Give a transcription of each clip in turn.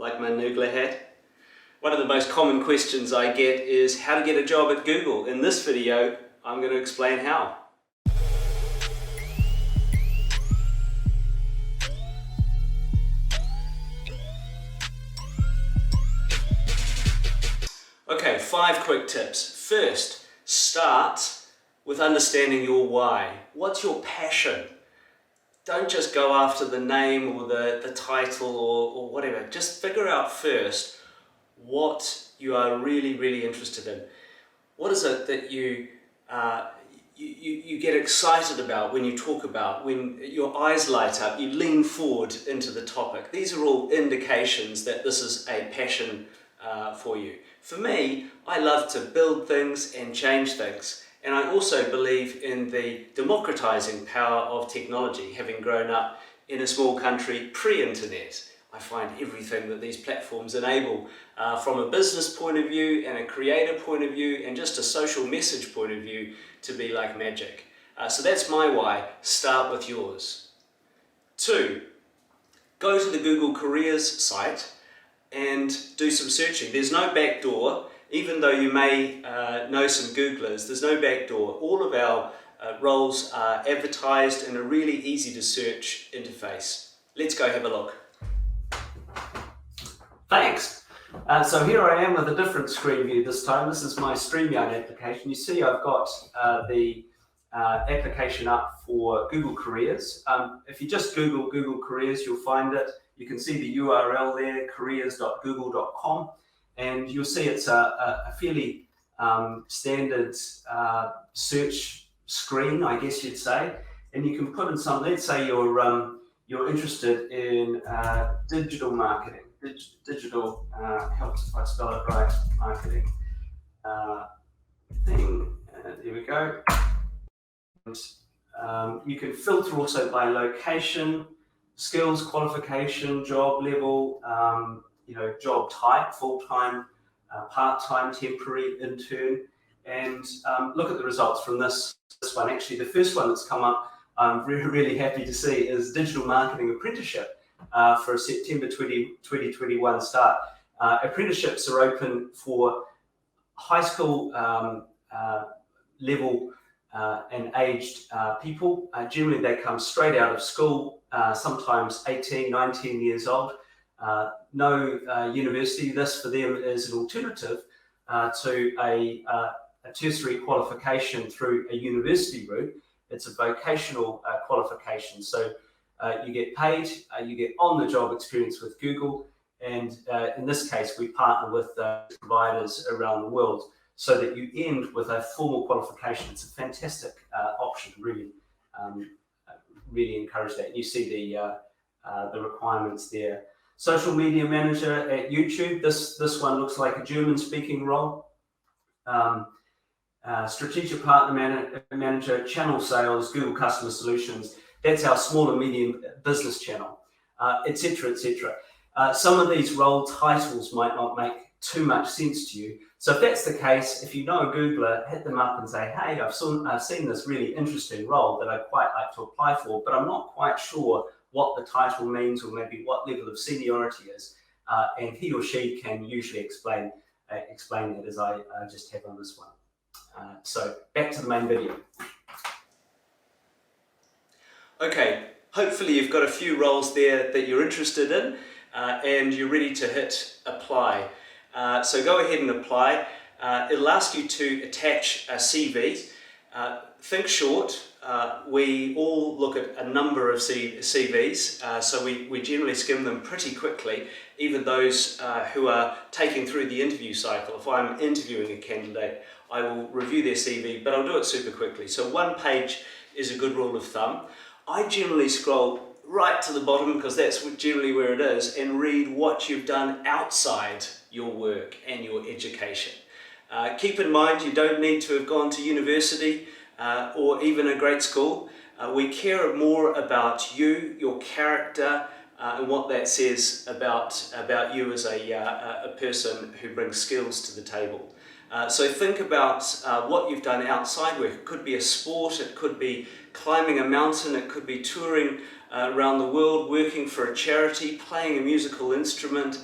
like my Noogler hat. One of the most common questions I get is how to get a job at Google. In this video, I'm going to explain how. Okay, 5 quick tips. First, start with understanding your why. What's your passion? Don't just go after the name or the title or whatever. Just figure out first what you are really interested in. What is it that you get excited about when you talk about, when your eyes light up, you lean forward into the topic? These are all indications that this is a passion for you. For me, I love to build things and change things. And I also believe in the democratizing power of technology, having grown up in a small country pre-internet. I find everything that these platforms enable from a business point of view and a creator point of view and just a social message point of view to be like magic. So that's my why. Start with yours. 2, go to the Google Careers site and do some searching. There's no back door. Even though you may know some Googlers, there's no back door. All of our roles are advertised in a really easy to search interface. Let's go have a look. Thanks. So here I am with a different screen view this time. This is my StreamYard application. You see I've got the application up for Google Careers. If you just Google Careers, you'll find it. You can see the URL there, careers.google.com. And you'll see it's a fairly standard search screen, I guess you'd say. And you can put in some, let's say you're interested in digital marketing, digital, helps if I spell it right, marketing thing. There we go. And, you can filter also by location, skills, qualification, job level, job type, full-time, part-time, temporary, intern, and look at the results from this one. Actually, the first one that's come up, I'm really happy to see, is Digital Marketing Apprenticeship for a September 2021 start. Apprenticeships are open for high school level and aged people. Generally, they come straight out of school, sometimes 18, 19 years old. No university. This for them is an alternative to a tertiary qualification through a university route. It's a vocational qualification. So you get paid, you get on-the-job experience with Google, and in this case, we partner with providers around the world so that you end with a formal qualification. It's a fantastic option, really encourage that. You see the requirements there. Social media manager at YouTube. This one looks like a German-speaking role. Strategic partner manager, channel sales, Google Customer Solutions. That's our small and medium business channel, etc., etc. Some of these role titles might not make too much sense to you. So if that's the case, if you know a Googler, hit them up and say, hey, I've seen this really interesting role that I'd quite like to apply for, but I'm not quite sure what the title means or maybe what level of seniority is, and he or she can usually explain it as I just have on this one. So back to the main video. Okay, hopefully you've got a few roles there that you're interested in and you're ready to hit apply. So go ahead and apply. It'll ask you to attach a CV. Think short. We all look at a number of CVs, so we generally skim them pretty quickly, even those who are taking through the interview cycle. If I'm interviewing a candidate, I will review their CV, but I'll do it super quickly. So 1 page is a good rule of thumb. I generally scroll right to the bottom, because that's generally where it is, and read what you've done outside your work and your education. Keep in mind, you don't need to have gone to university or even a great school. We care more about you, your character, and what that says about you as a person who brings skills to the table. So think about what you've done outside work. It could be a sport, it could be climbing a mountain, it could be touring around the world, working for a charity, playing a musical instrument,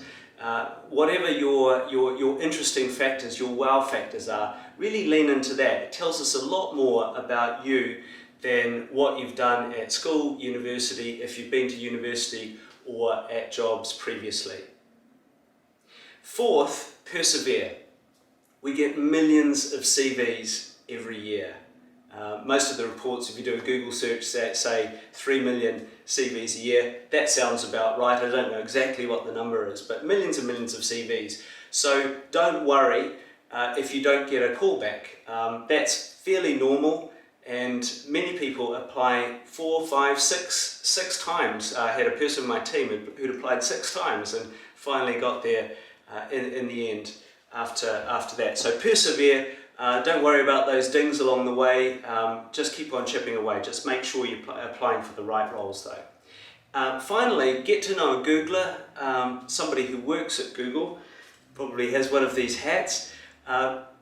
Whatever your interesting factors, your wow factors are, really lean into that. It tells us a lot more about you than what you've done at school, university, if you've been to university, or at jobs previously. Fourth, persevere. We get millions of CVs every year. Most of the reports, if you do a Google search, that say 3 million CVs a year. That sounds about right. I don't know exactly what the number is, but millions and millions of CVs. So don't worry if you don't get a call back. That's fairly normal, and many people apply 4, 5, 6 times. I had a person in my team who'd applied 6 times and finally got there in the end after that. So persevere. Don't worry about those dings along the way. Just keep on chipping away. Just make sure you're applying for the right roles though. Finally, get to know a Googler, somebody who works at Google, probably has one of these hats.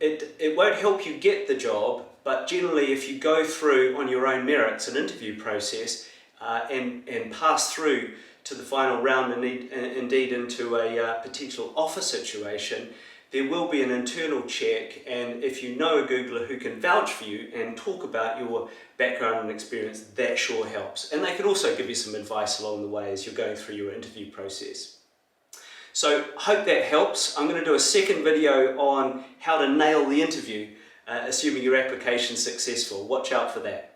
It won't help you get the job, but generally if you go through on your own merits an interview process and pass through to the final round and indeed into a potential offer situation, there will be an internal check, and if you know a Googler who can vouch for you and talk about your background and experience, that sure helps. And they can also give you some advice along the way as you're going through your interview process. So hope that helps. I'm going to do a second video on how to nail the interview, assuming your application's successful. Watch out for that.